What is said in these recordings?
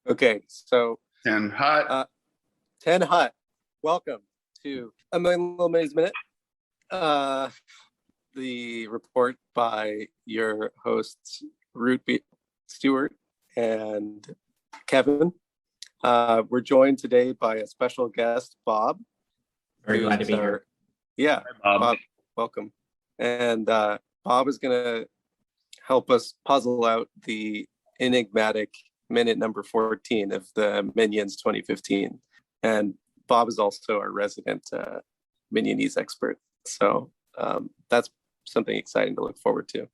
Okay, so 10 hot. 10 hot. Welcome to MINIons Minute. The report by your hosts, Stuart and Kevin. We're joined today by a special guest, Bob. Very glad to be here. Yeah, Hi, Bob. Welcome. And Bob is going to help us puzzle out the enigmatic minute number 14 of the Minions 2015. And Bob is also our resident Minionese expert. So that's something exciting to look forward to.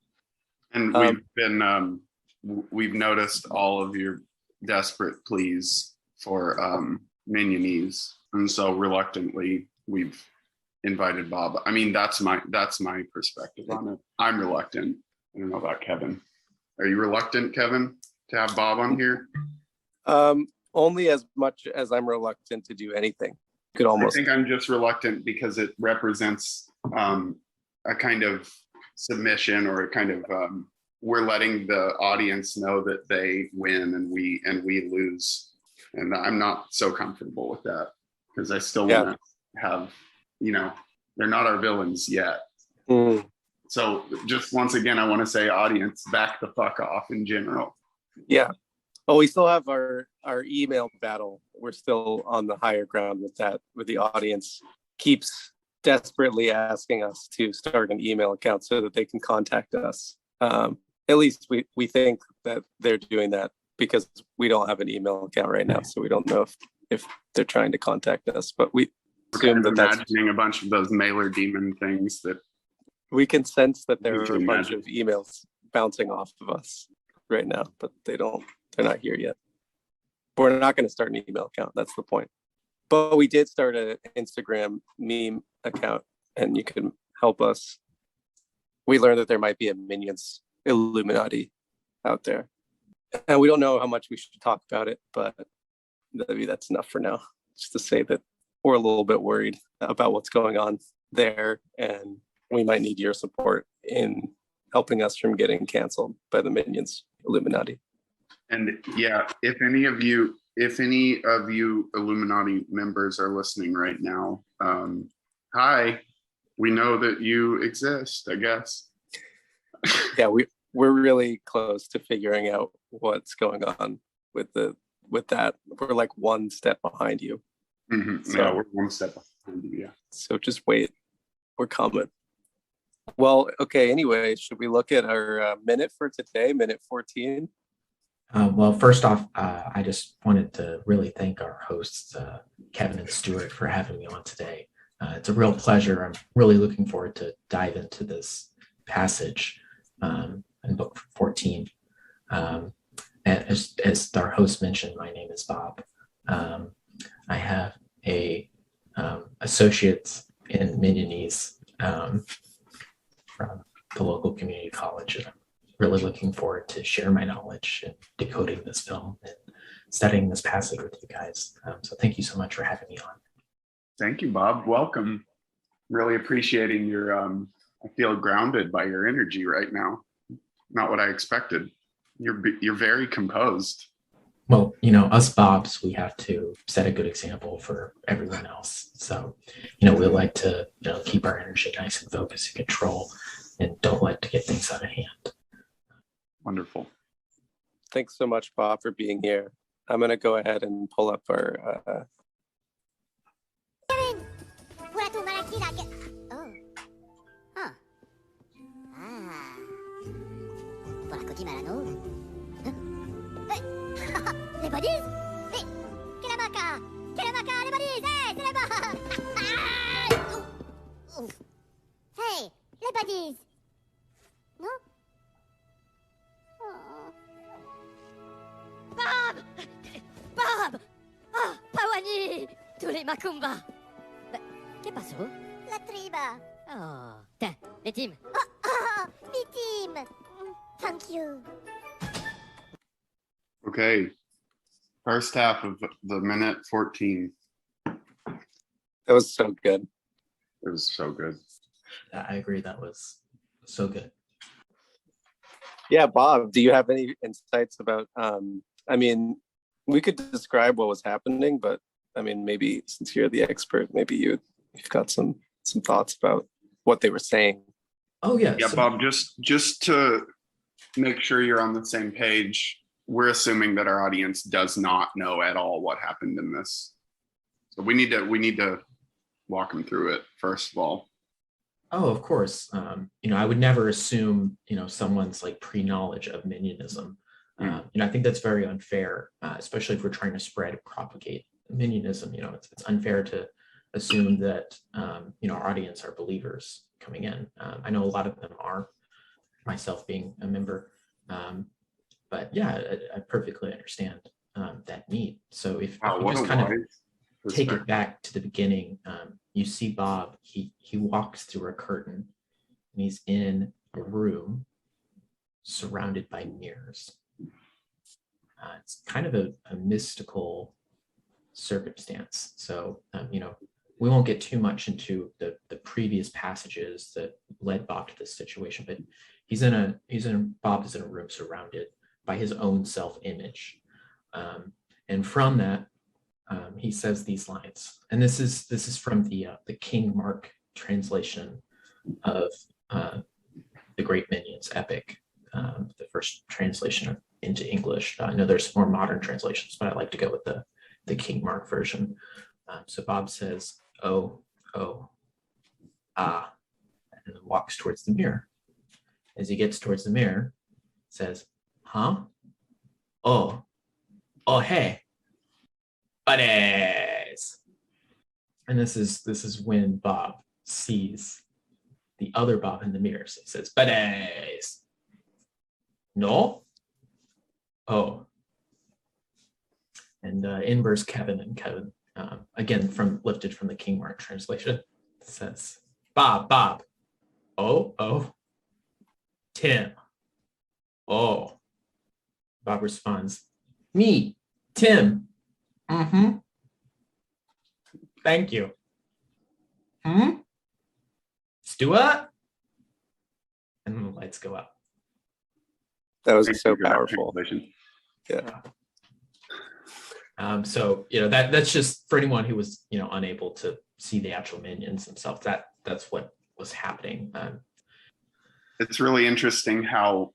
And we've noticed all of your desperate pleas for Minionese. And so reluctantly, we've invited Bob. I mean, that's my perspective on it. I'm reluctant. I don't know about Kevin. Are you reluctant, Kevin, to have Bob on here? Only as much as I'm reluctant to do anything. I think I'm just reluctant because it represents a kind of submission, or a kind of we're letting the audience know that they win and we lose, and I'm not so comfortable with that, because I still want to have, they're not our villains yet. So just once again, I want to say, audience, back the fuck off in general. Yeah. Oh, we still have our email battle. We're still on the higher ground with that, where the audience keeps desperately asking us to start an email account so that they can contact us. At least we think that they're doing that, because we don't have an email account right now, so we don't know if they're trying to contact us. But we assume that that's imagining a bunch of those mailer demon things that we can sense that there are a bunch of emails bouncing off of us right now, but they're not here yet. But we're not going to start an email account. That's the point. But we did start an Instagram meme account, and you can help us. We learned that there might be a Minions Illuminati out there. And we don't know how much we should talk about it, but maybe that's enough for now. Just to say that we're a little bit worried about what's going on there, and we might need your support in helping us from getting canceled by the Minions Illuminati. And yeah, if any of you Illuminati members are listening right now, hi, we know that you exist, I guess. Yeah, we're really close to figuring out what's going on with that. We're like one step behind you. Mm-hmm. So, yeah, we're one step behind you, yeah. So just wait, we're coming. Well, okay, anyway, should we look at our minute for today, minute 14? Well, first off, I just wanted to really thank our hosts, Kevin and Stuart, for having me on today. It's a real pleasure. I'm really looking forward to dive into this passage in book 14. As our host mentioned, my name is Bob. I have a associate's in Minionese from the local community college, and I'm really looking forward to share my knowledge in decoding this film and studying this passage with you guys. So thank you so much for having me on. Thank you, Bob. Welcome. Really appreciating your, I feel grounded by your energy right now. Not what I expected. You're very composed. Well, us Bobs, we have to set a good example for everyone else. So, we like to, keep our energy nice and focused and control, and don't like to get things out of hand. Wonderful. Thanks so much, Bob, for being here. I'm going to go ahead and pull up our... Les bodies? Kelamaka! Kelamaka, les bodies! Hey, c'est là-bas! Hey, les bodies! Non? Oh. Bob! Bob! Oh, Pawani! Tous les Macumba! Che passò? La triba! Oh, tiens, les teams! Oh, les teams! Thank you! Okay, first half of the minute 14. That was so good. It was so good. I agree, that was so good. Yeah, Bob, do you have any insights about I mean, we could describe what was happening, but I mean, maybe since you're the expert, maybe you've got some thoughts about what they were saying. Oh yeah. Yeah, Bob, just to make sure you're on the same page, we're assuming that our audience does not know at all what happened in this. So we need to walk them through it first of all. Oh, of course. I would never assume, someone's like pre-knowledge of minionism. I think that's very unfair, especially if we're trying to spread and propagate minionism. It's unfair to assume that, our audience are believers coming in. I know a lot of them are, myself being a member. But yeah, I perfectly understand that need. So if you just kind of take it back to the beginning, you see Bob, he walks through a curtain and he's in a room surrounded by mirrors. It's kind of a mystical circumstance. So, we won't get too much into the previous passages that led Bob to this situation, but Bob is in a room surrounded by his own self-image. And from that, he says these lines, and this is from the King Mark translation of the Great Minions epic, the first translation into English. I know there's more modern translations, but I like to go with the King Mark version. So Bob says, "Oh, oh, ah," and then walks towards the mirror. As he gets towards the mirror, says, "Huh? Oh, hey, buddies." And this is when Bob sees the other Bob in the mirror. So he says, "Buddies." No? Oh. And in verse Kevin, and Kevin, again, lifted from the King Mark translation, says, Bob. Oh. Tim. Oh. Bob responds, "Me, Tim. Mm-hmm. Thank you. Stuart?" And then the lights go up. That was so powerful. Yeah. So that's just for anyone who was unable to see the actual minions themselves. That's what was happening. It's really interesting how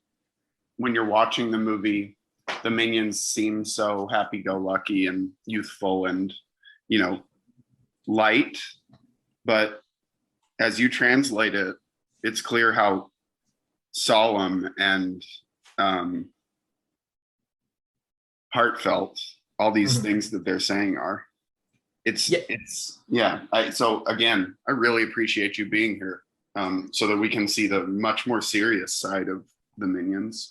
when you're watching the movie, the minions seem so happy-go-lucky and youthful and light, but as you translate it, it's clear how solemn and heartfelt all these things that they're saying are. So again, I really appreciate you being here, so that we can see the much more serious side of the minions.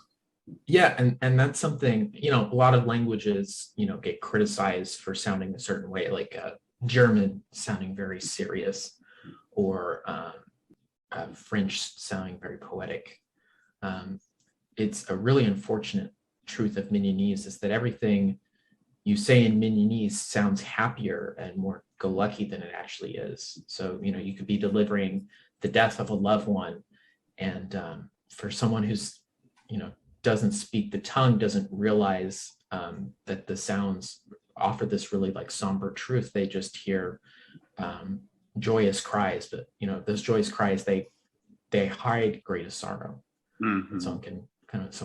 Yeah, and that's something, a lot of languages, get criticized for sounding a certain way, like German sounding very serious, or French sounding very poetic. It's a really unfortunate truth of Minionese is that everything you say in Minionese sounds happier and more go-lucky than it actually is. So, you could be delivering the death of a loved one, and for someone who's, doesn't speak the tongue, doesn't realize that the sounds offer this really like somber truth. They just hear joyous cries, but those joyous cries, they hide greatest sorrow. And someone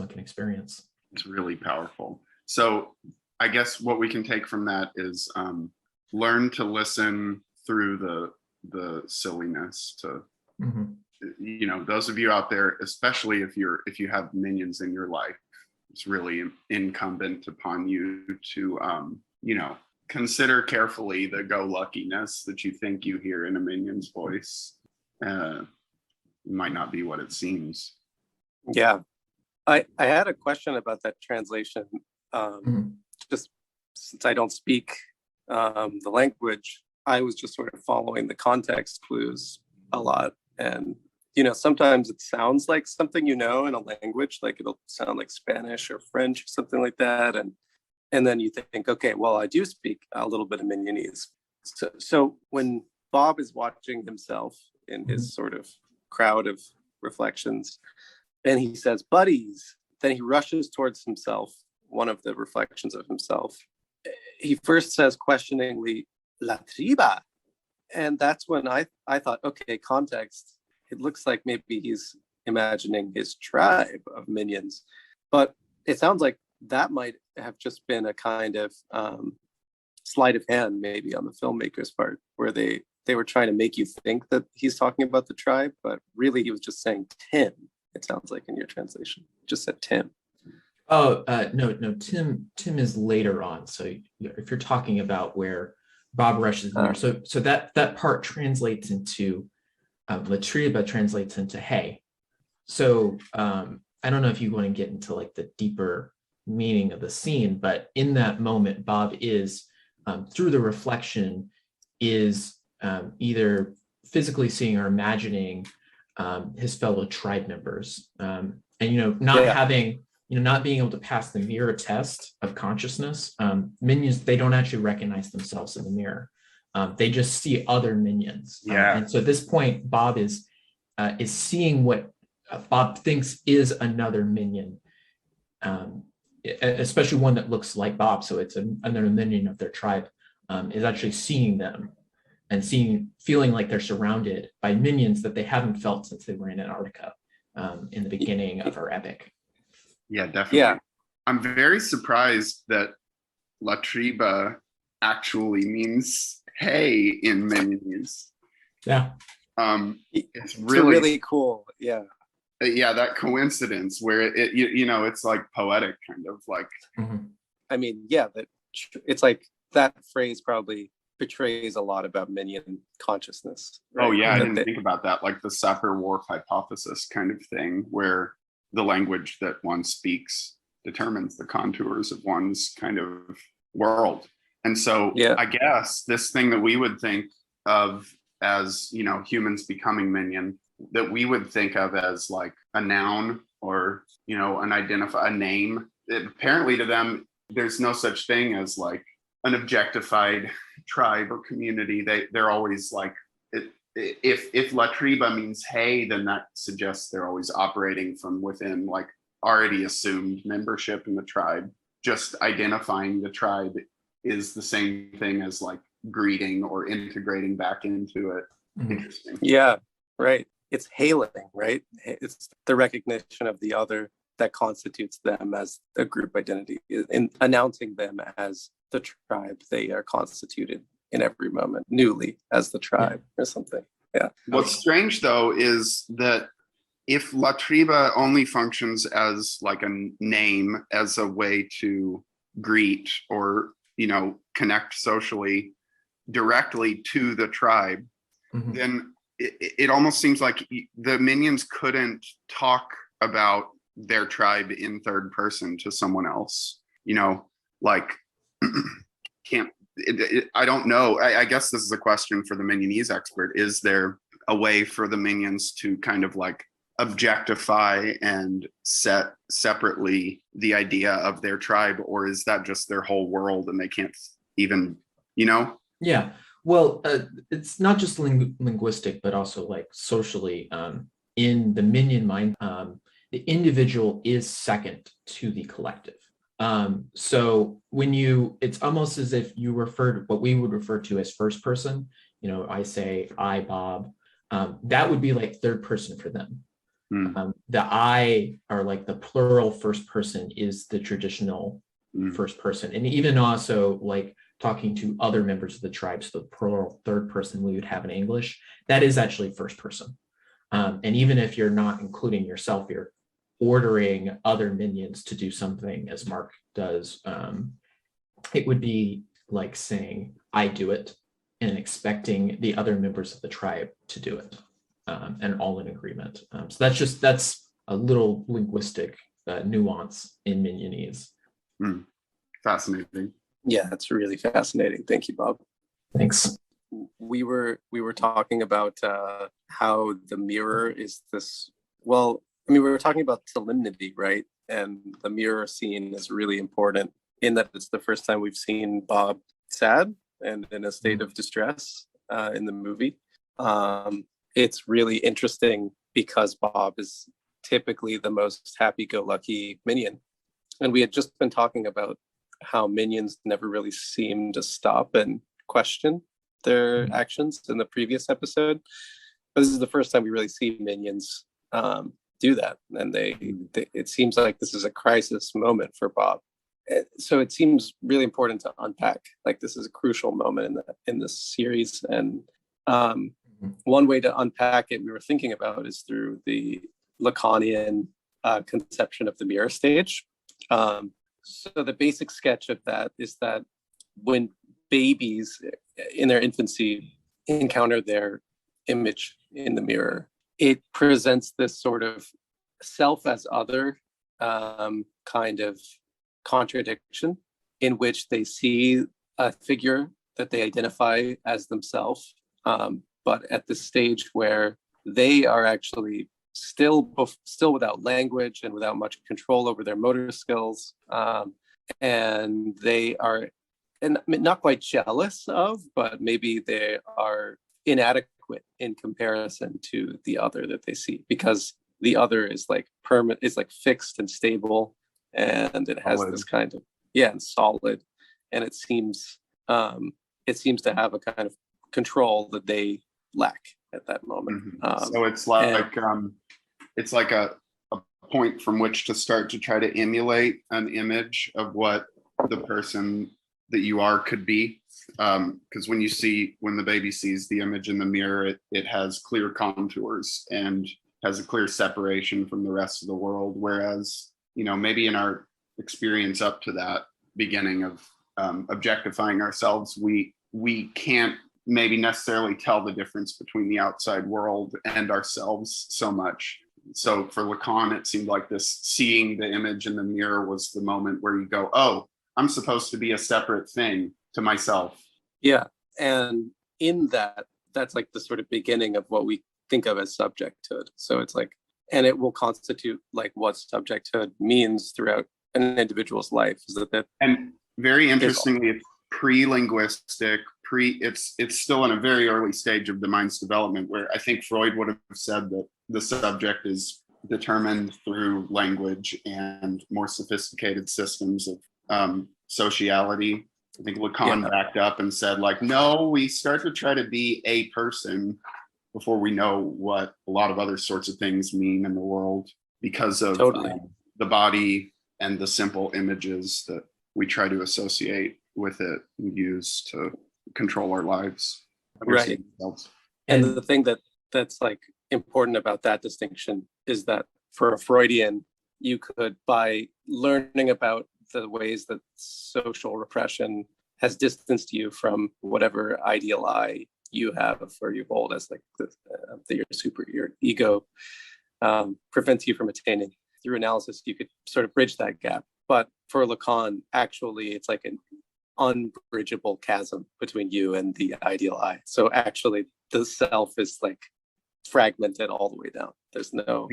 can experience. It's really powerful. So I guess what we can take from that is learn to listen through the silliness to those of you out there, especially if you have minions in your life, it's really incumbent upon you to consider carefully the go-luckiness that you think you hear in a minion's voice. It might not be what it seems. Yeah, I had a question about that translation. Just since I don't speak the language, I was just sort of following the context clues a lot. And, sometimes it sounds like something in a language, like it'll sound like Spanish or French or something like that. And then you think, okay, well, I do speak a little bit of Minionese. So when Bob is watching himself in his sort of crowd of reflections, and he says, "Buddies," then he rushes towards himself one of the reflections of himself. He first says questioningly, "La triba," and that's when I thought, okay, context. It looks like maybe he's imagining his tribe of minions, but it sounds like that might have just been a kind of sleight of hand, maybe on the filmmaker's part, where they were trying to make you think that he's talking about the tribe, but really he was just saying Tim. It sounds like in your translation, just said Tim. Oh, no, Tim is later on. So if you're talking about where Bob rushes in there, so that part translates into La Triba translates into hey. So I don't know if you want to get into like the deeper meaning of the scene, but in that moment, Bob is through the reflection is either physically seeing or imagining his fellow tribe members, and not being able to pass the mirror test of consciousness. Minions, they don't actually recognize themselves in the mirror. They just see other minions. And so at this point, Bob is seeing what Bob thinks is another minion, especially one that looks like Bob. So it's another minion of their tribe, is actually seeing them and feeling like they're surrounded by minions that they haven't felt since they were in Antarctica in the beginning of our epic. Yeah, definitely. Yeah. I'm very surprised that La Triba actually means hey in Minions. Yeah. It's really cool. Yeah. Yeah, that coincidence where it's like poetic, kind of like. Mm-hmm. I mean, yeah, it's like that phrase probably portrays a lot about minion consciousness. Right? Oh yeah, I didn't think about that. Like the Sapir-Whorf hypothesis kind of thing, where the language that one speaks determines the contours of one's kind of world. And so I guess this thing that we would think of as, humans becoming minion, that we would think of as like a noun or, a name. Apparently to them, there's no such thing as like an objectified tribe or community. They're always like, if La Triba means hey, then that suggests they're always operating from within like already assumed membership in the tribe. Just identifying the tribe is the same thing as like greeting or integrating back into it. Mm-hmm. Interesting. Yeah, right. It's hailing, right? It's the recognition of the other that constitutes them as a group identity, in announcing them as the tribe they are constituted in every moment, newly as the tribe or something. Yeah. What's strange though is that if La Triba only functions as like a name, as a way to greet or connect socially directly to the tribe, mm-hmm. then it almost seems like the minions couldn't talk about their tribe in third person to someone else. Like can't. I don't know. I guess this is a question for the Minionese expert. Is there a way for the minions to kind of like objectify and set separately the idea of their tribe, or is that just their whole world and they can't even, Yeah. Well, it's not just linguistic, but also like socially. In the minion mind, the individual is second to the collective. So it's almost as if you refer to what we would refer to as first person. I say I, Bob. That would be like third person for them. The I, are like the plural first person, is the traditional first person. And even also like talking to other members of the tribe, so the plural third person we would have in English, that is actually first person. And even if you're not including yourself, you're ordering other minions to do something, as Mark does. It would be like saying I do it and expecting the other members of the tribe to do it, and all in agreement. So that's a little linguistic nuance in Minionese. Fascinating. Yeah, that's really fascinating. Thank you, Bob. Thanks. We were talking about how the mirror is this. Well, we were talking about solemnity, right? And the mirror scene is really important in that it's the first time we've seen Bob sad and in a state of distress in the movie. It's really interesting because Bob is typically the most happy-go-lucky minion. And we had just been talking about how minions never really seem to stop and question their actions in the previous episode. But this is the first time we really see minions do that. And it seems like this is a crisis moment for Bob. So it seems really important to unpack. Like, this is a crucial moment in this series. And one way to unpack it we were thinking about is through the Lacanian conception of the mirror stage. So the basic sketch of that is that when babies in their infancy encounter their image in the mirror, it presents this sort of self as other kind of contradiction, in which they see a figure that they identify as themselves, but at the stage where they are actually still without language and without much control over their motor skills, and they are not quite jealous of, but maybe they are inadequate in comparison to the other that they see, because the other is like permanent, is like fixed and stable, and it has this kind of and solid, and it seems to have a kind of control that they lack at that moment. So it's like a point from which to start to try to emulate an image of what the person that you are could be, because when the baby sees the image in the mirror, it has clear contours and has a clear separation from the rest of the world, whereas maybe in our experience up to that beginning of objectifying ourselves, we can't maybe necessarily tell the difference between the outside world and ourselves so much. So for Lacan, it seemed like this seeing the image in the mirror was the moment where you go, oh, I'm supposed to be a separate thing to myself. Yeah. And in that's like the sort of beginning of what we think of as subjecthood. So it's like, and it will constitute like what subjecthood means throughout an individual's life. Is that and very interestingly, it's pre-linguistic, it's still in a very early stage of the mind's development, where I think Freud would have said that the subject is determined through language and more sophisticated systems of sociality. I think Lacan backed up and said, like, no, we start to try to be a person before we know what a lot of other sorts of things mean in the world, because of the body and the simple images that we try to associate with it and use to control our lives. Right. And the thing that's like important about that distinction is that for a Freudian, you could, by learning about the ways that social repression has distanced you from whatever ideal I you have or you hold as like your ego prevents you from attaining. Through analysis, you could sort of bridge that gap. But for Lacan, actually, it's like an unbridgeable chasm between you and the ideal I. So actually, the self is like fragmented all the way down. There's no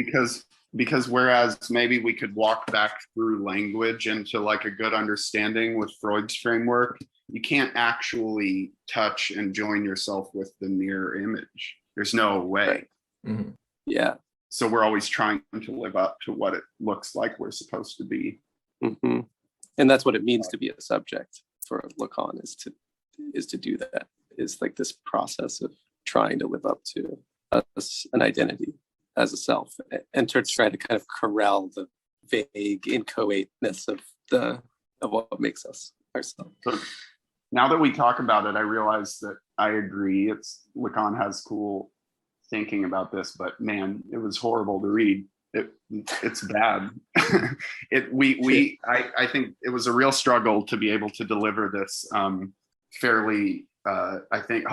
because whereas maybe we could walk back through language into like a good understanding with Freud's framework, you can't actually touch and join yourself with the mirror image. There's no way. Right. Mm-hmm. Yeah. So we're always trying to live up to what it looks like we're supposed to be. Mm-hmm. And that's what it means to be a subject for Lacan, is to do that. Is like this process of trying to live up to an identity as a self, and to try to kind of corral the vague inchoateness of what makes us ourselves. So now that we talk about it, I realize that I agree. Lacan has cool thinking about this, but man, it was horrible to read. It's bad. I think it was a real struggle to be able to deliver this fairly, I think,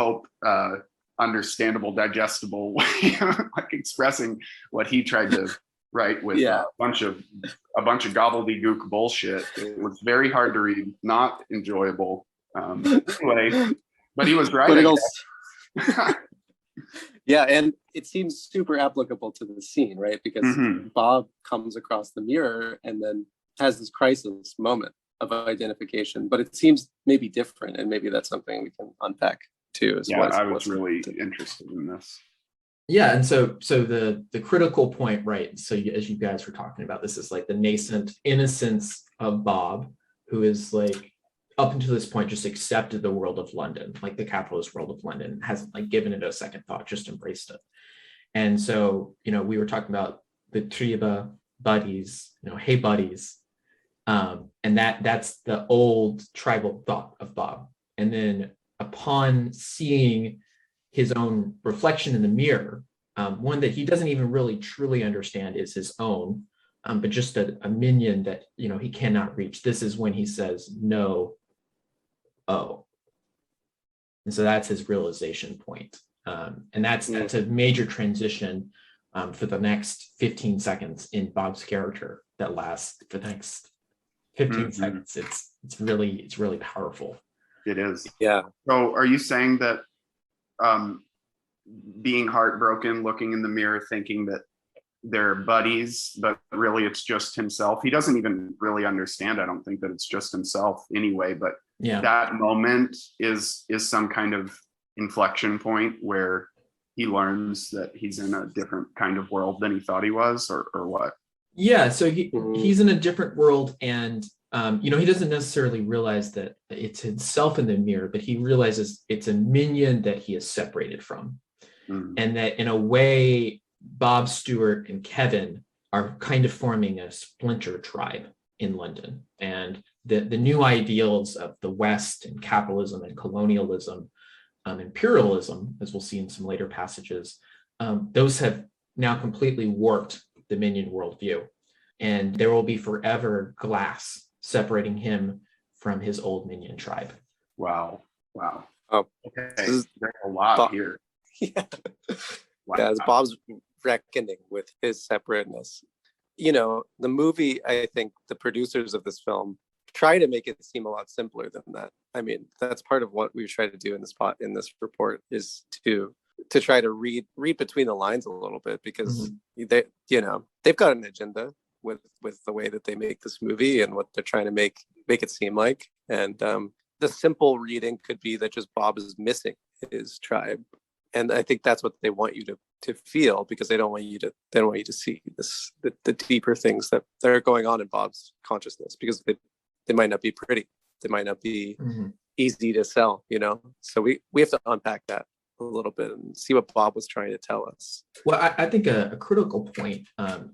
understandable, digestible way of like expressing what he tried to write with a bunch of gobbledygook bullshit. It was very hard to read, not enjoyable. Anyway, but he was right. Yeah, and it seems super applicable to the scene, right? Because Bob comes across the mirror and then has this crisis moment of identification, but it seems maybe different, and maybe that's something we can unpack too. I was really interested in this. Yeah, and so the critical point, right? So as you guys were talking about, this is like the nascent innocence of Bob, who is like up until this point just accepted the world of London, like the capitalist world of London, hasn't like given it a second thought, just embraced it. And so, we were talking about the Triba buddies, hey buddies, and that's the old tribal thought of Bob. And then upon seeing his own reflection in the mirror, one that he doesn't even really truly understand is his own, but just a minion that he cannot reach. This is when he says no, oh, and so that's his realization point, and that's a major transition for the next 15 seconds in Bob's character that lasts for the next 15 seconds. It's really powerful. It is. Yeah. So are you saying that being heartbroken, looking in the mirror, thinking that they're buddies, but really it's just himself? He doesn't even really understand, I don't think, that it's just himself anyway, but that moment is some kind of inflection point where he learns that he's in a different kind of world than he thought he was, or what? Yeah, so he's in a different world, and he doesn't necessarily realize that it's himself in the mirror, but he realizes it's a minion that he is separated from. And that in a way, Bob, Stuart, and Kevin are kind of forming a splinter tribe in London. And the new ideals of the West and capitalism and colonialism, imperialism, as we'll see in some later passages, those have now completely warped the minion worldview. And there will be forever glass separating him from his old minion tribe. Wow. Oh, okay. There's a lot here. Yeah. Wow. Yeah, it's Bob's reckoning with his separateness. The movie, I think the producers of this film try to make it seem a lot simpler than that. I mean, that's part of what we've tried to do in this report, is to try to read between the lines a little bit, because they've got an agenda with the way that they make this movie and what they're trying to make it seem like. And the simple reading could be that just Bob is missing his tribe. And I think that's what they want you to feel, because they don't want you to see the deeper things that are going on in Bob's consciousness, because they might not be pretty. They might not be easy to sell, So we have to unpack that a little bit and see what Bob was trying to tell us. Well, I think a critical point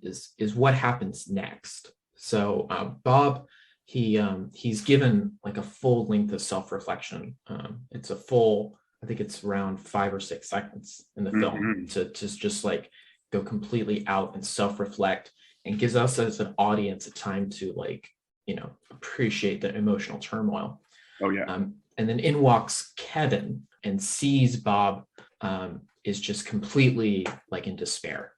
is what happens next. So Bob, he's given like a full length of self-reflection. It's a full, I think it's around 5 or 6 seconds in the film to just like go completely out and self-reflect, and gives us as an audience a time to appreciate the emotional turmoil. Oh yeah. And then in walks Kevin and sees Bob is just completely like in despair,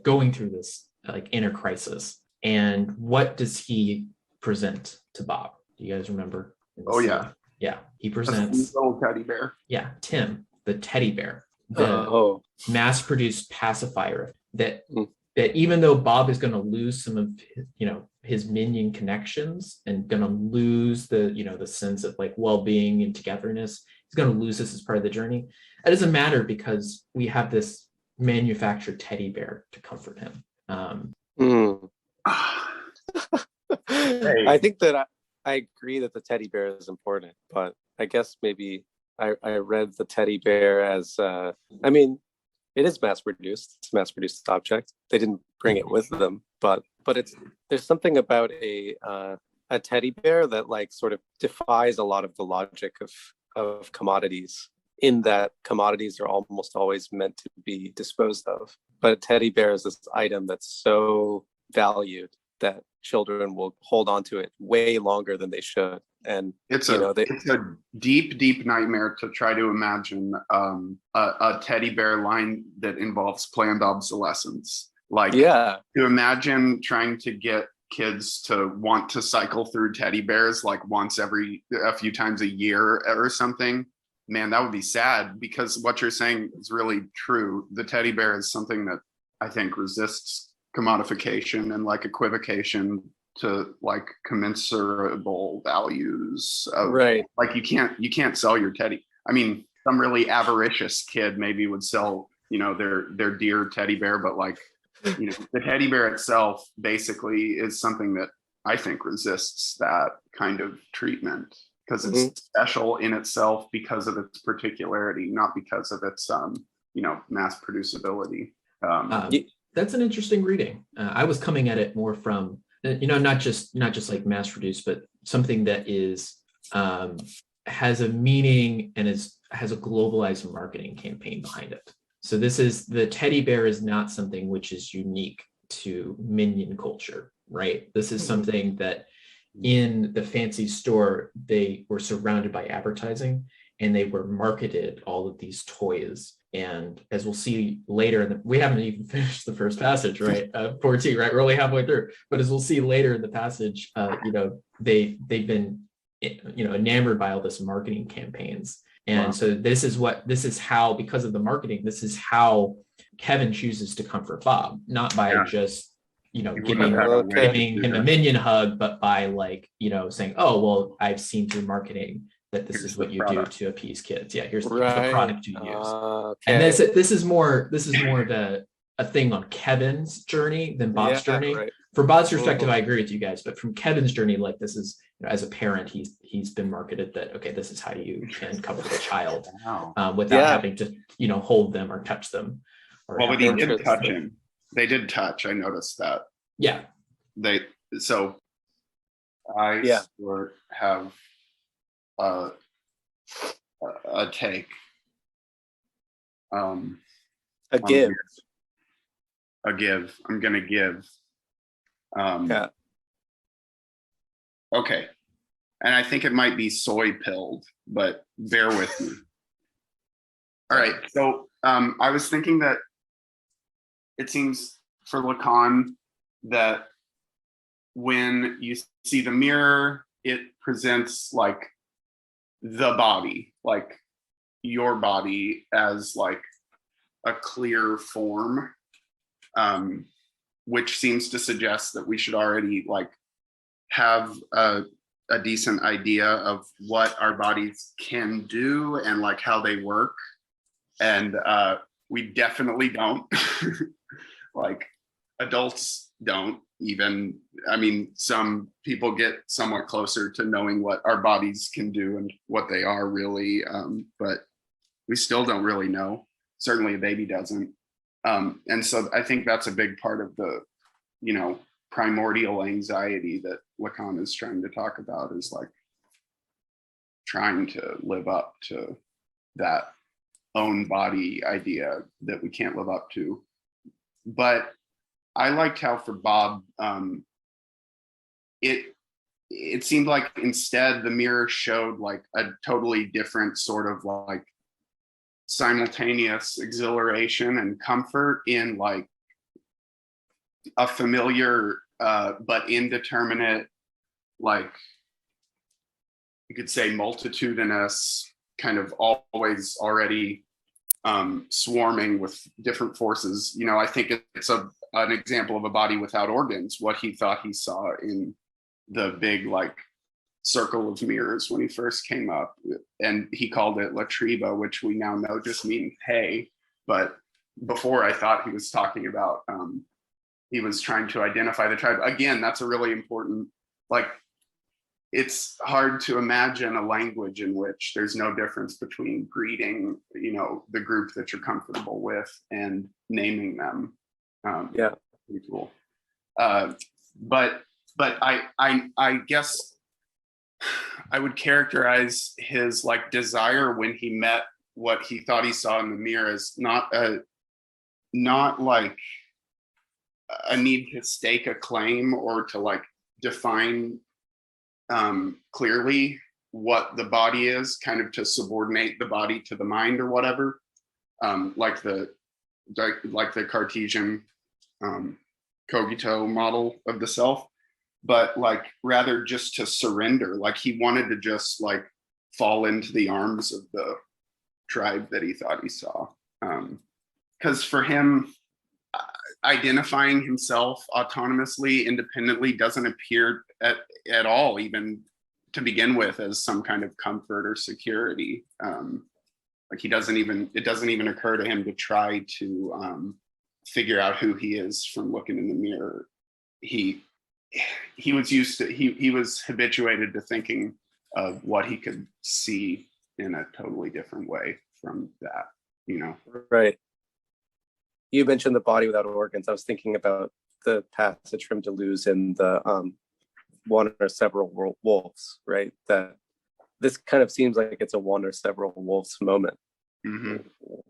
going through this like inner crisis. And what does he present to Bob? Do you guys remember? Oh yeah. Yeah, he presents a little teddy bear. Yeah, Tim, the teddy bear, the mass-produced pacifier that even though Bob is going to lose some of his minion connections and going to lose the sense of like well-being and togetherness, he's going to lose this as part of the journey. It doesn't matter, because we have this manufactured teddy bear to comfort him. I think that I agree that the teddy bear is important, but I guess maybe I read the teddy bear as, it is mass-produced. It's a mass-produced object. They didn't bring it with them, but there's something about a teddy bear that like sort of defies a lot of the logic of commodities, in that commodities are almost always meant to be disposed of. But a teddy bear is this item that's so valued that children will hold on to it way longer than they should. And it's a deep nightmare to try to imagine a teddy bear line that involves planned obsolescence. Like, to imagine trying to get kids to want to cycle through teddy bears like once a few times a year or something. Man, that would be sad, because what you're saying is really true. The teddy bear is something that I think resists commodification and like equivocation to like commensurable values of, right. Like you can't sell your teddy. I mean, some really avaricious kid maybe would sell their dear teddy bear, but like, the teddy bear itself basically is something that I think resists that kind of treatment because it's special in itself because of its particularity, not because of its mass producibility. That's an interesting reading. I was coming at it more from not just like mass produced, but something that is has a meaning and has a globalized marketing campaign behind it. So the teddy bear is not something which is unique to minion culture, right? This is something that in the fancy store, they were surrounded by advertising and they were marketed all of these toys. And as we'll see later, we haven't even finished the first passage, right? 14, right? We're only halfway through. But as we'll see later in the passage, they've been, enamored by all this marketing campaigns. And so this is how, because of the marketing, this is how Kevin chooses to comfort Bob, not by just, giving him a minion hug, but by saying, oh, well, I've seen through marketing that this is what you do to appease kids. Yeah, here's the product to use. And this is more of a thing on Kevin's journey than Bob's journey. Right. From Bob's perspective, I agree with you guys, but from Kevin's journey, like this is, as a parent, he's been marketed that, okay, this is how you can comfort a child without having to, hold them or touch them. Well, but they did touch him. They did touch. I noticed that. Yeah. So I sort have a take. A give. I'm gonna give. Okay. And I think it might be soy pilled, but bear with me. All right. So I was thinking that it seems for Lacan that when you see the mirror, it presents like the body, like your body as like a clear form, which seems to suggest that we should already like have a decent idea of what our bodies can do and like how they work. And we definitely don't. Like adults don't even, I mean, some people get somewhat closer to knowing what our bodies can do and what they are really, but we still don't really know. Certainly a baby doesn't. And so I think that's a big part of the, primordial anxiety that Lacan is trying to talk about, is like trying to live up to that own body idea that we can't live up to. But I liked how for Bob, it seemed like instead the mirror showed like a totally different sort of like simultaneous exhilaration and comfort in like a familiar but indeterminate, like you could say multitudinous, kind of always already swarming with different forces. I think it's an example of a body without organs, what he thought he saw in the big like circle of mirrors when he first came up. And he called it La Triba, which we now know just means hay. But before I thought he was talking about, he was trying to identify the tribe. Again, that's a really important, like, it's hard to imagine a language in which there's no difference between greeting, the group that you're comfortable with and naming them. Pretty cool. But I guess I would characterize his like desire when he met what he thought he saw in the mirror as not like a need to stake a claim or to like define clearly what the body is, kind of to subordinate the body to the mind or whatever, like the Cartesian cogito model of the self, but like rather just to surrender. Like he wanted to just like fall into the arms of the tribe that he thought he saw. Because for him, identifying himself autonomously, independently, doesn't appear at all, even to begin with, as some kind of comfort or security. Like it doesn't even occur to him to try to figure out who he is from looking in the mirror. He was habituated to thinking of what he could see in a totally different way from that, you know. Right. You mentioned the body without organs. I was thinking about the passage from Deleuze in the one or several wolves, right? That this kind of seems like it's a one or several wolves moment,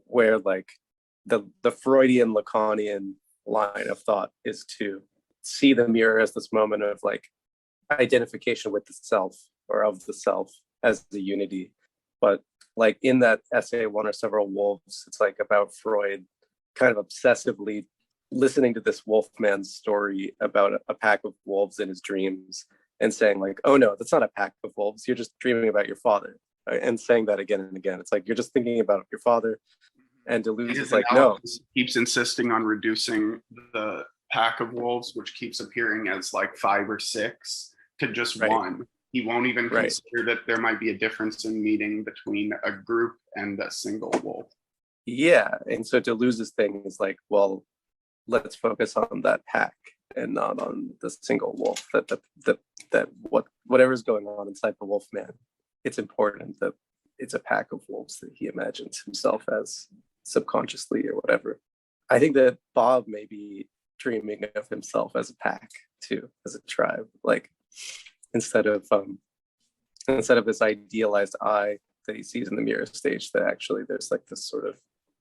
where like the Freudian Lacanian line of thought is to see the mirror as this moment of like identification with the self or of the self as the unity. But like in that essay, One or Several Wolves, it's like about Freud kind of obsessively listening to this wolfman's story about a pack of wolves in his dreams and saying like, oh no, that's not a pack of wolves. You're just dreaming about your father. And saying that again and again. It's like, you're just thinking about your father. And Deleuze is like, no. Keeps insisting on reducing the pack of wolves, which keeps appearing as like 5 or 6, to just one. He won't even consider that there might be a difference in meaning between a group and a single wolf. Yeah. And so Deleuze's thing is like, well, let's focus on that pack and not on the single wolf. That whatever's going on inside the wolf man, it's important that it's a pack of wolves that he imagines himself as subconsciously or whatever. I think that Bob may be dreaming of himself as a pack too, as a tribe. Like instead of this idealized I that he sees in the mirror stage, that actually there's like this sort of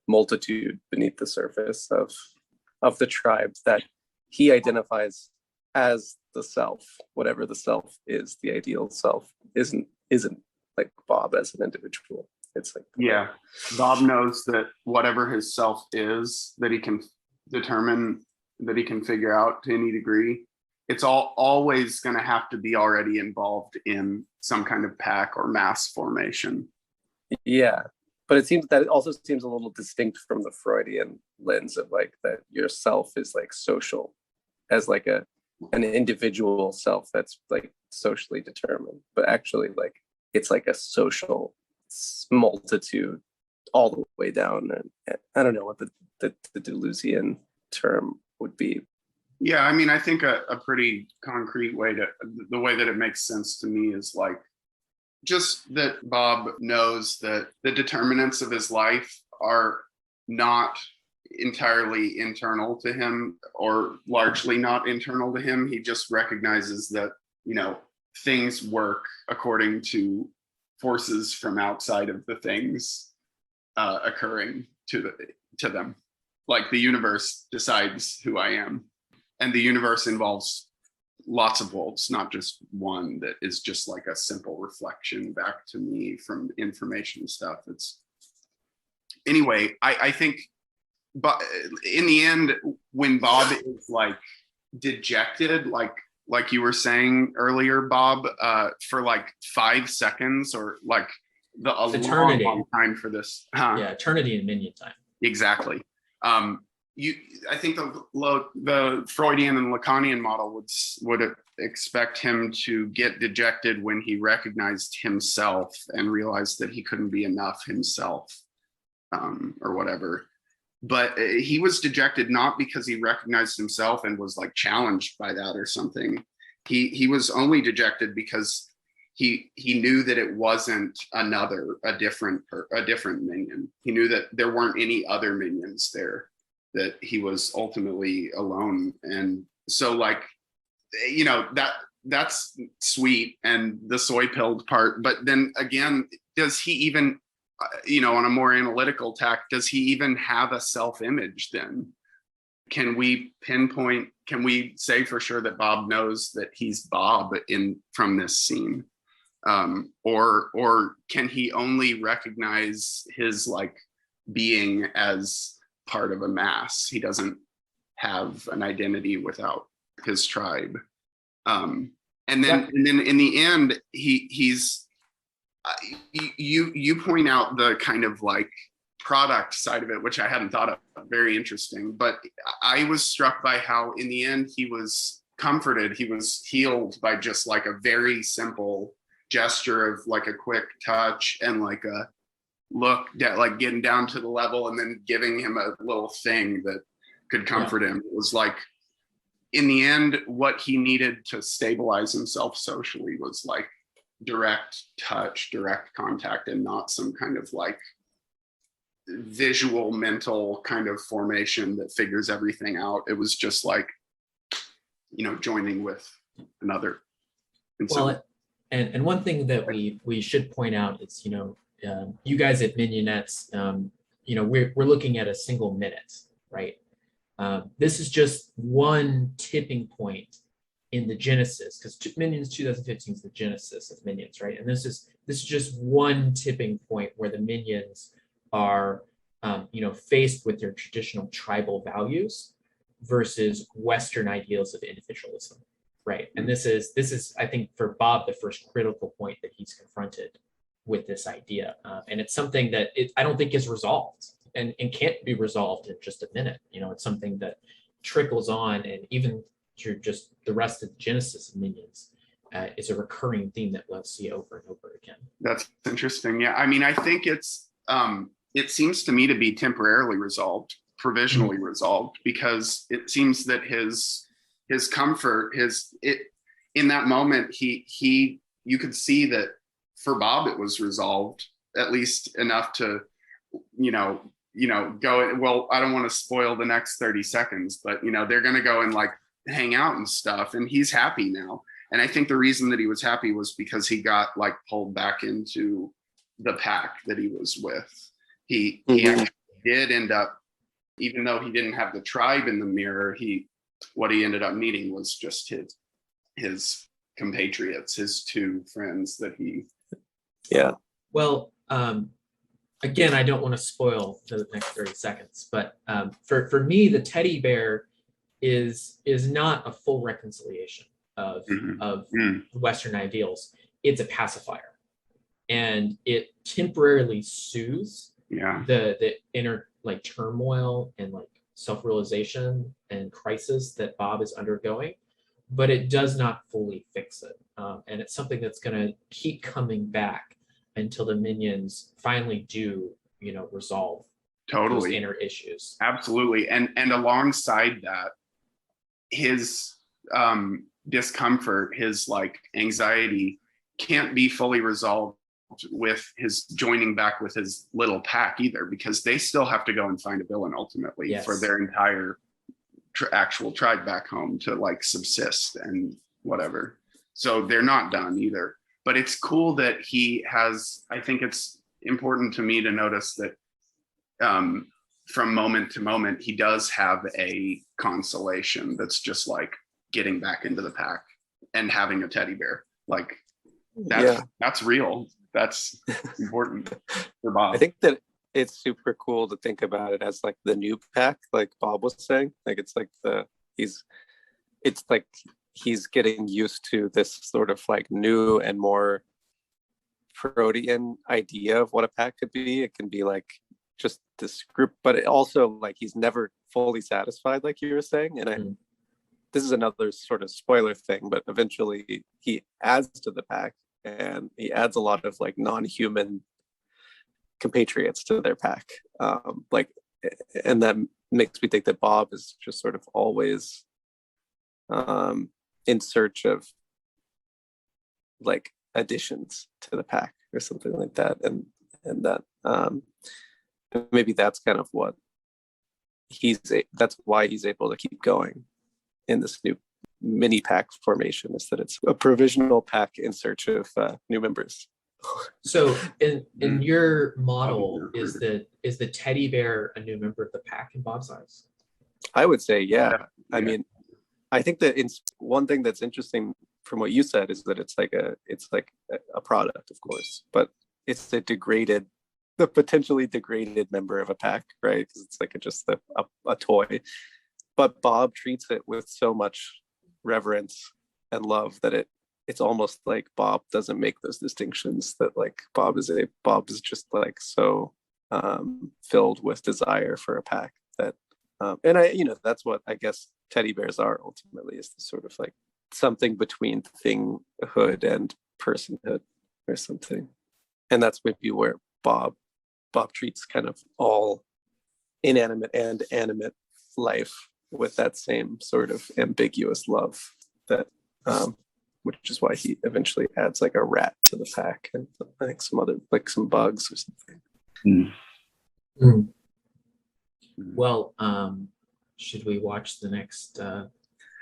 multitude beneath the surface of the tribe that he identifies as the self, whatever the self is. The ideal self isn't like Bob as an individual. It's like, yeah, Bob knows that whatever his self is, that he can determine, that he can figure out to any degree, it's always going to have to be already involved in some kind of pack or mass formation. Yeah, but it also seems a little distinct from the Freudian lens of like that your self is like social, as like an individual self that's like socially determined, but actually like it's like a social multitude all the way down. And I don't know what the Deleuzian term would be. Yeah, I mean, I think a pretty concrete way the way that it makes sense to me is like just that Bob knows that the determinants of his life are not entirely internal to him, or largely not internal to him. He just recognizes that, you know, things work according to forces from outside of the things occurring to them. Like the universe decides who I am, and the universe involves lots of wolves, not just one that is just like a simple reflection back to me from information stuff. Anyway, I think, but in the end, when Bob is like dejected, like you were saying earlier, Bob, for like 5 seconds or like the eternity, long time for this. Yeah, eternity in Minion time. Exactly. I think the Freudian and Lacanian model would expect him to get dejected when he recognized himself and realized that he couldn't be enough himself, or whatever. But he was dejected not because he recognized himself and was like challenged by that or something. He was only dejected because he knew that it wasn't a different minion. He knew that there weren't any other minions there, that he was ultimately alone. And so like, you know, that's sweet, and the soy pilled part. But then again, does he even, you know, on a more analytical tack, does he even have a self-image then? Can we say for sure that Bob knows that he's Bob from this scene? Or can he only recognize his like being as part of a mass? He doesn't have an identity without his tribe. And then in the end, he's you point out the kind of like product side of it, which I hadn't thought of. Very interesting. But I was struck by how in the end he was comforted, he was healed by just like a very simple gesture of like a quick touch and like look like getting down to the level and then giving him a little thing that could comfort him. It was like, in the end, what he needed to stabilize himself socially was like direct touch, direct contact, and not some kind of like visual mental kind of formation that figures everything out. It was just like, you know, joining with another. And well, and one thing that we should point out is, you know, you guys at Minionettes, you know, we're looking at a single minute, right? This is just one tipping point in the genesis, because Minions 2015 is the genesis of Minions, right? And this is just one tipping point where the Minions are, you know, faced with their traditional tribal values versus Western ideals of individualism, right? And this is I think for Bob the first critical point that he's confronted with this idea, and it's something that I don't think is resolved and can't be resolved in just a minute. You know, it's something that trickles on, and even through just the rest of the genesis of Minions, is a recurring theme that we'll see over and over again. That's interesting. Yeah, I mean, I think it's it seems to me to be temporarily resolved, provisionally resolved, because it seems that his comfort, in that moment, you could see that for Bob it was resolved, at least enough to, you know, go, well, I don't want to spoil the next 30 seconds, but, you know, they're going to go and like hang out and stuff. And he's happy now. And I think the reason that he was happy was because he got like pulled back into the pack that he was with. He actually did end up, even though he didn't have the tribe in the mirror, what he ended up meeting was just his compatriots, his two friends that he. Yeah. Well, again, I don't want to spoil the next 30 seconds, but for me, the teddy bear is not a full reconciliation of Western ideals. It's a pacifier, and it temporarily soothes the inner like turmoil and like self-realization and crisis that Bob is undergoing, but it does not fully fix it. And it's something that's going to keep coming back until the Minions finally do, you know, resolve those inner issues. Absolutely. And alongside that, his discomfort, his like anxiety can't be fully resolved with his joining back with his little pack either, because they still have to go and find a villain ultimately for their entire actual tribe back home to like subsist and whatever. So they're not done either. But it's cool that he has, I think it's important to me to notice that from moment to moment, he does have a consolation that's just like getting back into the pack and having a teddy bear. Like that's real. That's important for Bob. I think that it's super cool to think about it as like the new pack, like Bob was saying. Like it's like it's like he's getting used to this sort of like new and more protean idea of what a pack could be. It can be like just this group, but it also like he's never fully satisfied, like you were saying. And this is another sort of spoiler thing, but eventually he adds to the pack, and he adds a lot of like non-human compatriots to their pack. And that makes me think that Bob is just sort of always in search of like additions to the pack or something like that. And that maybe that's kind of what that's why he's able to keep going in this new mini pack formation, is that it's a provisional pack in search of new members. So in your model, is the teddy bear a new member of the pack in Bob's eyes? I would say, yeah. I mean, I think that one thing that's interesting from what you said is that it's like a product, of course, but it's the potentially degraded member of a pack, right? Because it's like just a toy. But Bob treats it with so much reverence and love that it's almost like Bob doesn't make those distinctions, that like Bob is just like so filled with desire for a pack that and that's what I guess teddy bears are ultimately, is this sort of like something between thinghood and personhood or something. And that's maybe where Bob Bob treats kind of all inanimate and animate life with that same sort of ambiguous love that which is why he eventually adds like a rat to the pack and I think some other like some bugs or something. Well, should we watch the next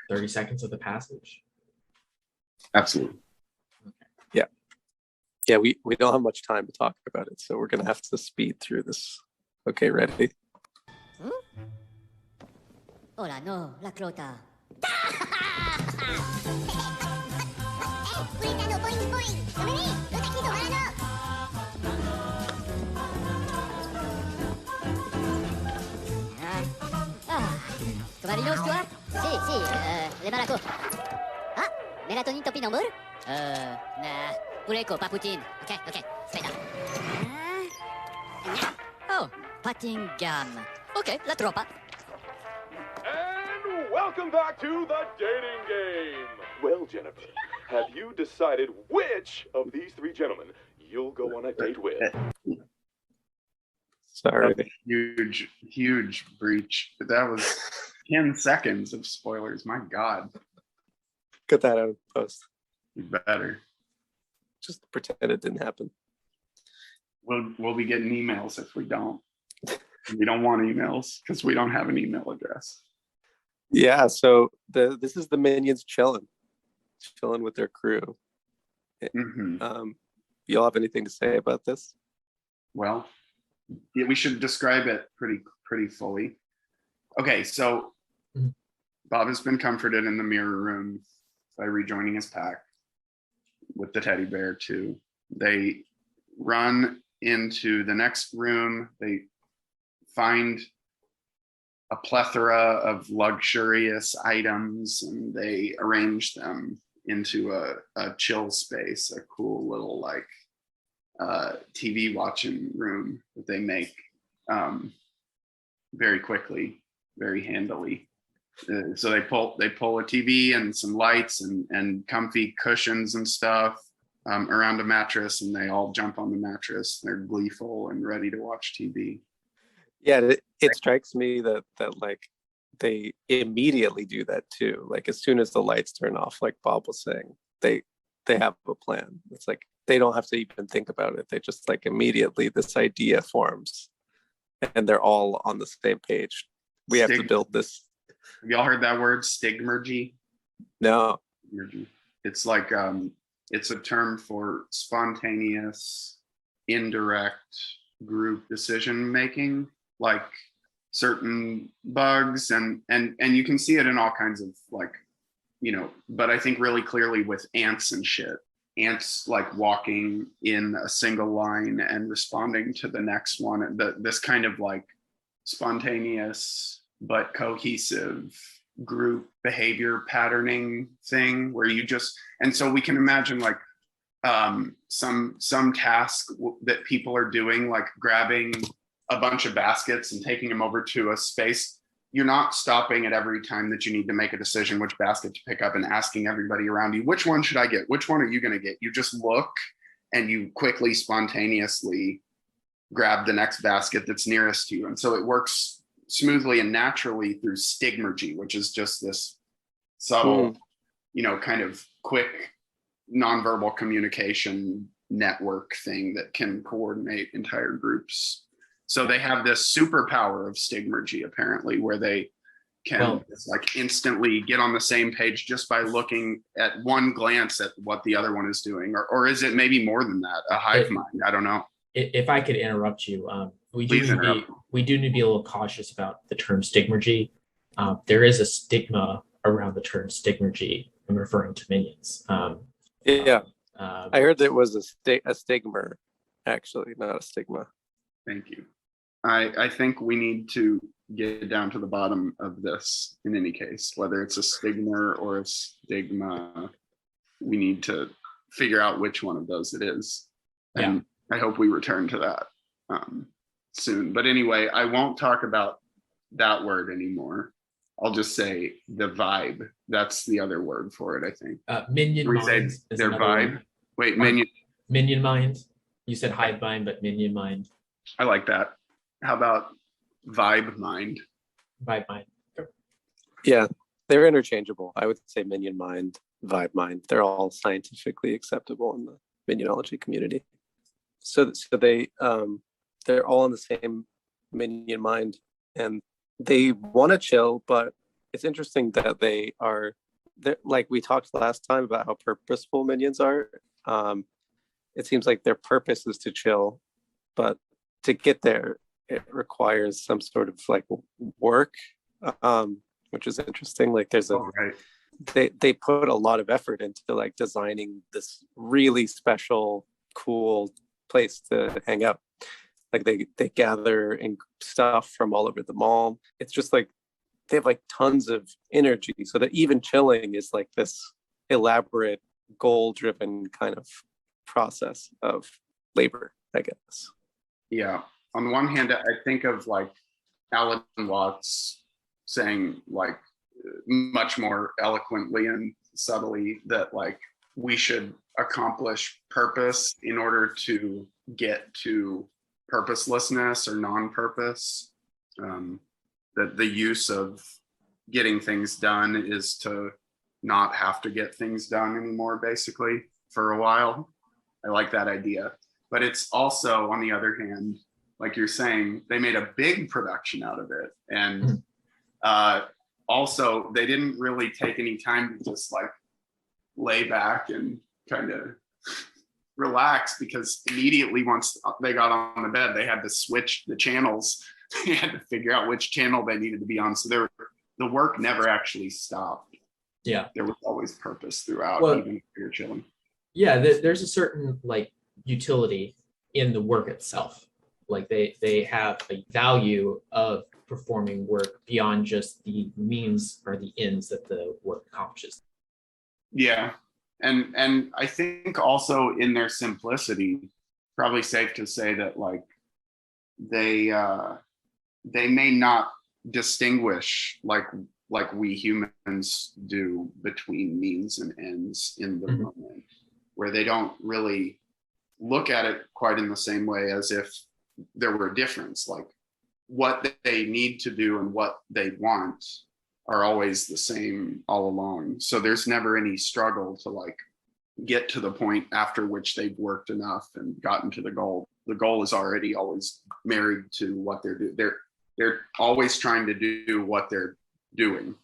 30 seconds of the passage? Absolutely. Yeah, we don't have much time to talk about it, so we're gonna have to speed through this. Okay, ready? Hola, no, la crota. Come Stuart? Sì, le malaco. Ah, melatonin topinambur? Nah, Pureko, pas Poutine. Ok, aspetta. Oh, patting gum. Ok, la troppa. And welcome back to the dating game. Well, Jennifer, have you decided which of these three gentlemen you'll go on a date with? Sorry. Huge breach. That was 10 seconds of spoilers. My God. Cut that out of post. You better. Just pretend it didn't happen. We'll be getting emails if we don't. We don't want emails because we don't have an email address. Yeah, so this is the Minions chilling with their crew. Y'all have anything to say about this? Well, yeah, we should describe it pretty fully. Okay, so Bob has been comforted in the mirror room by rejoining his pack with the teddy bear too. They run into the next room. They find a plethora of luxurious items and they arrange them into a chill space, a cool little like TV watching room that they make very quickly, very handily. So they pull a TV and some lights and comfy cushions and stuff around a mattress, and they all jump on the mattress. They're gleeful and ready to watch TV. Yeah, it strikes me that like they immediately do that too. Like as soon as the lights turn off, like Bob was saying, they have a plan. It's like they don't have to even think about it. They just like immediately this idea forms and they're all on the same page. We have to build this. Have y'all heard that word, stigmergy? No. It's like it's a term for spontaneous, indirect group decision making, like certain bugs, and you can see it in all kinds of like, you know, but I think really clearly with ants and shit. Ants like walking in a single line and responding to the next one. This kind of like spontaneous but cohesive group behavior patterning thing where you just, and so we can imagine like some task that people are doing, like grabbing a bunch of baskets and taking them over to a space. You're not stopping at every time that you need to make a decision which basket to pick up and asking everybody around you, which one should I get? Which one are you going to get? You just look and you quickly, spontaneously grab the next basket that's nearest to you. And so it works smoothly and naturally through stigmergy, which is just this subtle, you know, kind of quick nonverbal communication network thing that can coordinate entire groups. So they have this superpower of stigmergy, apparently, where they can like instantly get on the same page just by looking at one glance at what the other one is doing. Or is it maybe more than that, a hive mind? I don't know. If I could interrupt you, we do need to be a little cautious about the term stigmergy. There is a stigma around the term stigmergy when referring to minions. I heard it was a stigmer, actually, not a stigma. Thank you. I think we need to get down to the bottom of this in any case, whether it's a stigma or a stigma. We need to figure out which one of those it is. And I hope we return to that soon. But anyway, I won't talk about that word anymore. I'll just say the vibe. That's the other word for it, I think. Minion we say their vibe. Wait, minion. Minion mind. You said hive mind, but minion mind. I like that. How about vibe mind? Vibe mind. Yeah, they're interchangeable. I would say minion mind, vibe mind. They're all scientifically acceptable in the minionology community. So they're all in the same minion mind, and they want to chill, but it's interesting that they're like we talked last time about how purposeful minions are. It seems like their purpose is to chill, but to get there, it requires some sort of like work, which is interesting. Like there's they put a lot of effort into like designing this really special, cool place to hang out. Like they gather and stuff from all over the mall. It's just like they have like tons of energy, so that even chilling is like this elaborate, goal-driven kind of process of labor, I guess. Yeah. On the one hand, I think of like Alan Watts saying like much more eloquently and subtly that like we should accomplish purpose in order to get to purposelessness or non-purpose. That the use of getting things done is to not have to get things done anymore, basically, for a while. I like that idea. But it's also, on the other hand, like you're saying, they made a big production out of it. And also, they didn't really take any time to just like lay back and kind of relax, because immediately once they got on the bed, they had to switch the channels. They had to figure out which channel they needed to be on. So the work never actually stopped. Yeah. There was always purpose throughout, even if you're chilling. Yeah, there's a certain like utility in the work itself. Like they have a value of performing work beyond just the means or the ends that the work accomplishes. Yeah. And I think also in their simplicity, probably safe to say that like they may not distinguish like we humans do between means and ends in the moment, where they don't really look at it quite in the same way as if there were a difference. Like what they need to do and what they want are always the same all along. So there's never any struggle to like get to the point after which they've worked enough and gotten to the goal. The goal is already always married to what they're doing. They're always trying to do what they're doing.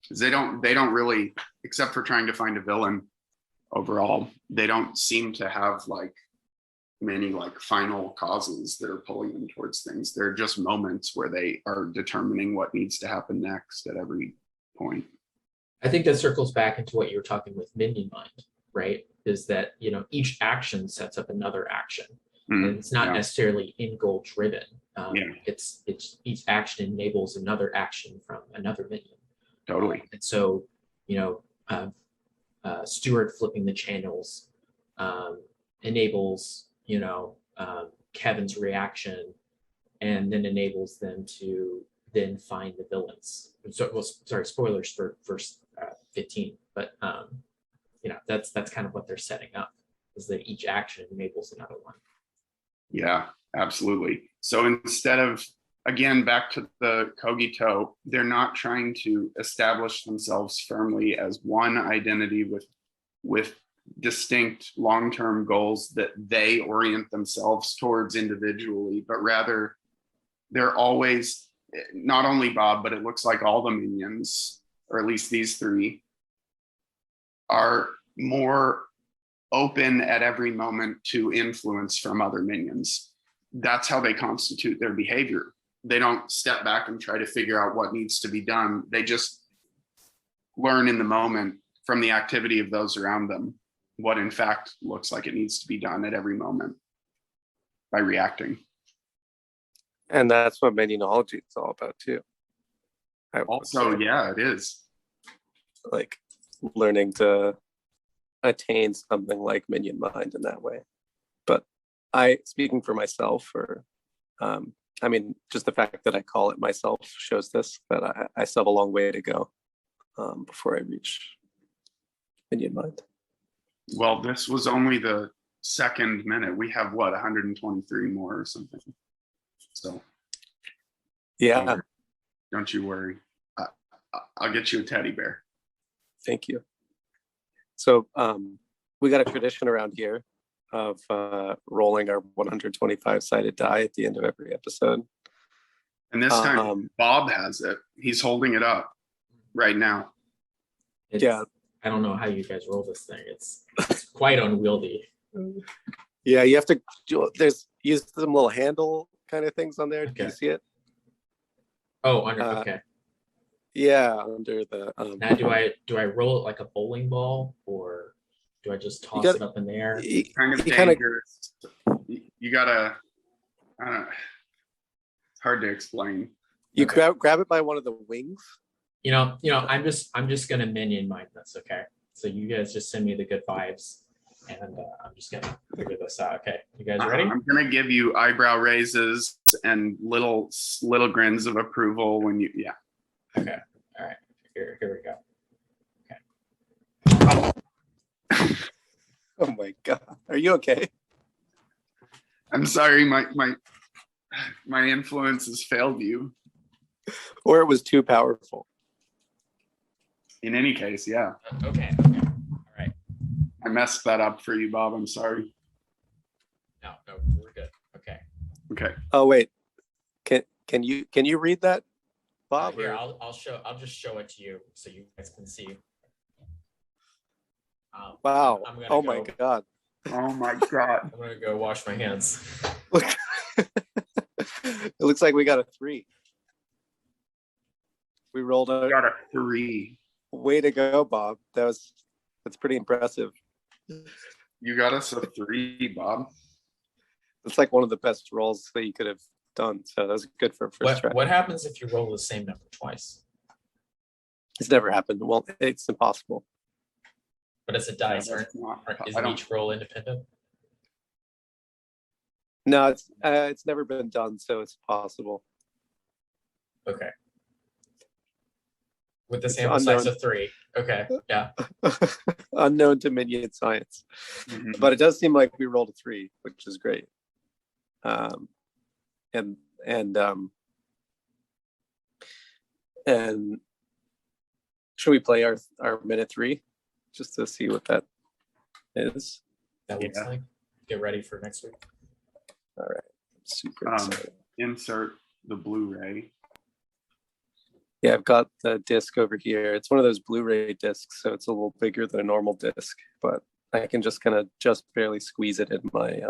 They don't really, except for trying to find a villain overall, they don't seem to have like many like final causes that are pulling them towards things. They're just moments where they are determining what needs to happen next at every point. I think that circles back into what you were talking with Minion Mind, right? Is that, you know, each action sets up another action. And it's not necessarily in goal driven. It's each action enables another action from another minion. Totally. And so, you know, Stuart flipping the channels enables, you know, Kevin's reaction, and then enables them to then find the villains. So, well, sorry, spoilers for verse 15, but you know, that's kind of what they're setting up, is that each action enables another one. Yeah, absolutely. So instead of, again, back to the cogito, they're not trying to establish themselves firmly as one identity with distinct long-term goals that they orient themselves towards individually, but rather they're always, not only Bob, but it looks like all the minions, or at least these three, are more open at every moment to influence from other minions. That's how they constitute their behavior. They don't step back and try to figure out what needs to be done. They just learn in the moment from the activity of those around them what in fact looks like it needs to be done at every moment by reacting. And that's what minionology is all about too. Also, yeah, it is. Like learning to attain something like minion mind in that way. But speaking for myself, or I mean, just the fact that I call it myself shows this, that I still have a long way to go before I reach minion mind. Well, this was only the second minute. We have what, 123 more or something. So Yeah, don't you worry. I'll get you a teddy bear. thank you. So we got a tradition around here of rolling our 125-sided die at the end of every episode. And this time Bob has it. He's holding it up right now. Yeah. I don't know how you guys roll this thing. It's quite unwieldy. Yeah, you have to use some little handle kind of things on there. Do Okay. you see it? Oh, under Uh, okay. Yeah, under the Now do I roll it like a bowling ball, or do I just toss it up in the air? Kind of you kinda- dangerous. You gotta, I don't know. It's hard to explain. You Okay. grab it by one of the wings. You know, I'm just gonna minion mind this, okay? So you guys just send me the good vibes, and I'm just gonna figure this out. Okay, you guys ready? I'm gonna give you eyebrow raises and little grins of approval when you, yeah. Okay, all right. Here we go. Oh my god, are you okay? I'm sorry, my influence has failed you. Or it was too powerful? In any case, yeah. Okay. All right. I messed that up for you, Bob. I'm sorry. No, we're good. Okay. Okay. Oh wait, can you read that, Bob? Here, or- I'll just show it to you so you guys can see. Wow. I'm gonna Oh my go- god. Oh my God. I'm gonna go wash my hands. Look. It looks like we got a 3. We rolled I a got a 3. way to go, Bob. That's pretty impressive. You got us a 3, Bob. It's like one of the best rolls that you could have done. So that was good for a first try. What happens if you roll the same number twice? It's never happened. Well, it's impossible. But it's a dice, That's not- isn't I don't- each roll independent? No, it's never been done, so it's possible. Okay. With the It's sample size unknown. of 3. Okay, yeah. Unknown to minion science. Mhm. But it does seem like we rolled a 3, which is great. And should we play our minute 3 just to see what that is? That looks Yeah. like. Get ready for next week. All right, super Um, excited. Insert the Blu-ray. Yeah, I've got the disc over here. It's one of those Blu-ray discs, so it's a little bigger than a normal disc, but I can just kind of just barely squeeze it in my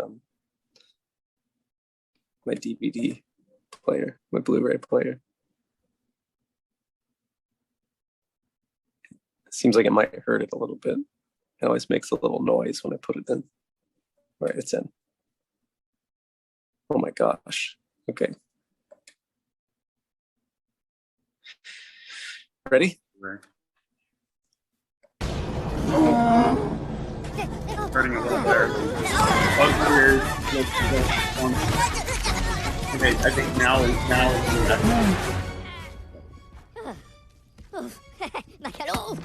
my DVD player, my Blu-ray player. It seems like it might hurt it a little bit. It always makes a little noise when I put it in. All right, it's in. Oh my gosh. Okay. Ready? Right. Starting a little there. Oh, weird. Okay, I think now is Macalo!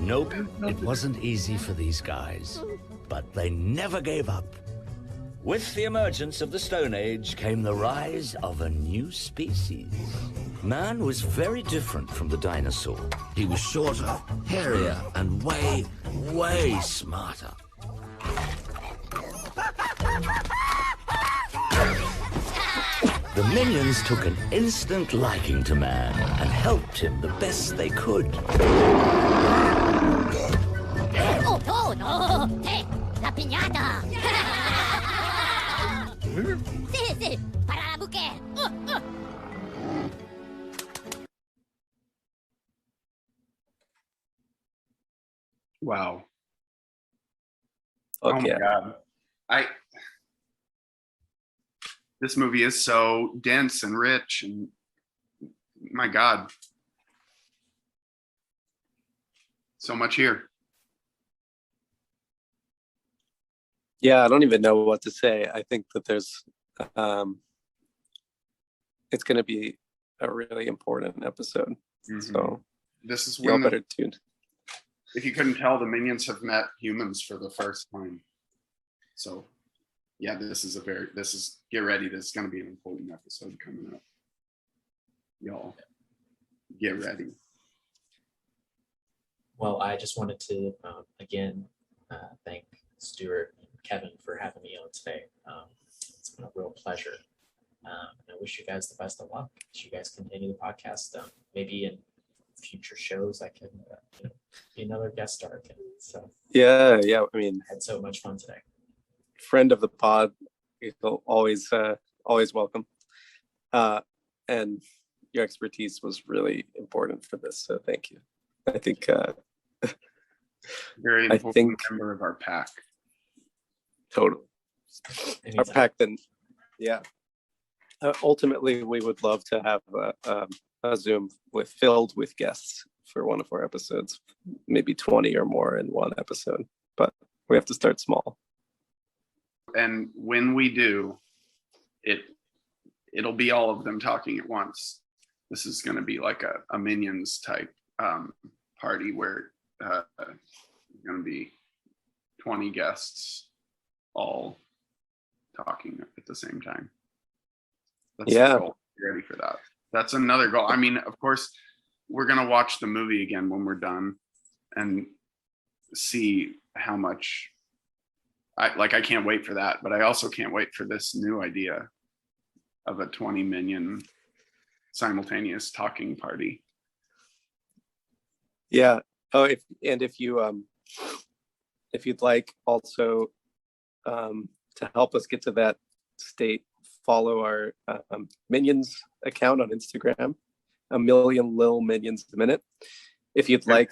Nope, it wasn't easy for these guys, but they never gave up. With the emergence of the Stone Age came the rise of a new species. Man was very different from the dinosaur. He was shorter, hairier, and way, way smarter. The minions took an instant liking to man and helped him the best they could. Oh, oh, no! Hey, la piñata! Sí, sí, para la mujer! wow. Fuck Oh my yeah. God. This movie is so dense and rich, and my God. So much here. Yeah, I don't even know what to say. I think that there's, it's going to be a really important episode. So this is y'all when better tune. if you couldn't tell, the minions have met humans for the first time. So yeah, get ready. This is going to be an important episode coming up. Y'all get ready. Well, I just wanted to again thank Stuart and Kevin for having me on today. It's been a real pleasure. I wish you guys the best of luck as you guys continue the podcast. Maybe in future shows I can be another guest star again. So Yeah. I mean, I had so much fun today. friend of the pod, you're always welcome. And your expertise was really important for this, so thank you. I think Very important member of our pack. totally. Anytime. Our pack then, yeah. Ultimately, we would love to have a Zoom filled with guests for one of our episodes, maybe 20 or more in one episode, but we have to start small. And when we do, it'll be all of them talking at once. This is going to be like a Minions type party where there's going to be 20 guests all talking at the same time. That's the goal. Be ready for that. That's another goal. I mean, of course, we're going to watch the movie again when we're done and see how much I can't wait for that, but I also can't wait for this new idea of a 20 minion simultaneous talking party. Yeah. Oh, if you'd like also to help us get to that state, follow our Minions account on Instagram, 1,000,000 Lil Minions a minute. If you'd like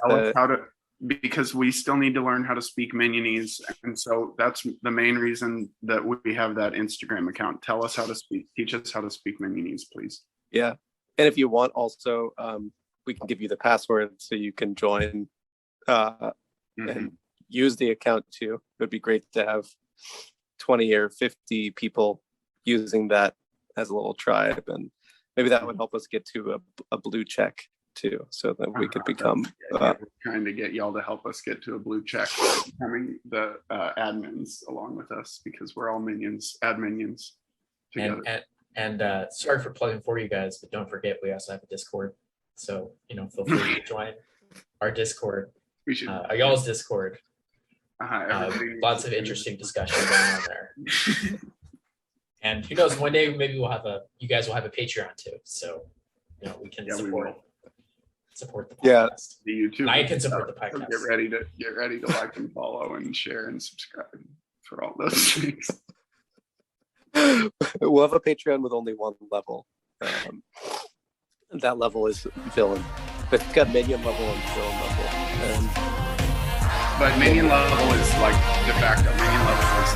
because we still need to learn how to speak Minionese, and so that's the main reason that we have that Instagram account. Tell us how to speak. Teach us how to speak Minionese, please. Yeah, and if you want, also we can give you the password so you can join and use the account too. It would be great to have 20 or 50 people using that as a little tribe, and maybe that would help us get to a blue check too, so that we could become trying to get y'all to help us get to a blue check, becoming the admins along with us, because we're all minions, adminions together. And sorry for plugging for you guys, but don't forget we also have a Discord, so feel free to join our Discord. We should y'all's Discord. Lots of interesting discussion going on there. And who knows, one day maybe you guys will have a Patreon too, so we can support the podcast. The YouTube. And I can support the podcast. So get ready to like and follow and share and subscribe for all those things. We'll have a Patreon with only one level. That level is villain, but it's got minion level and villain level. But minion level is like de facto. Minion level is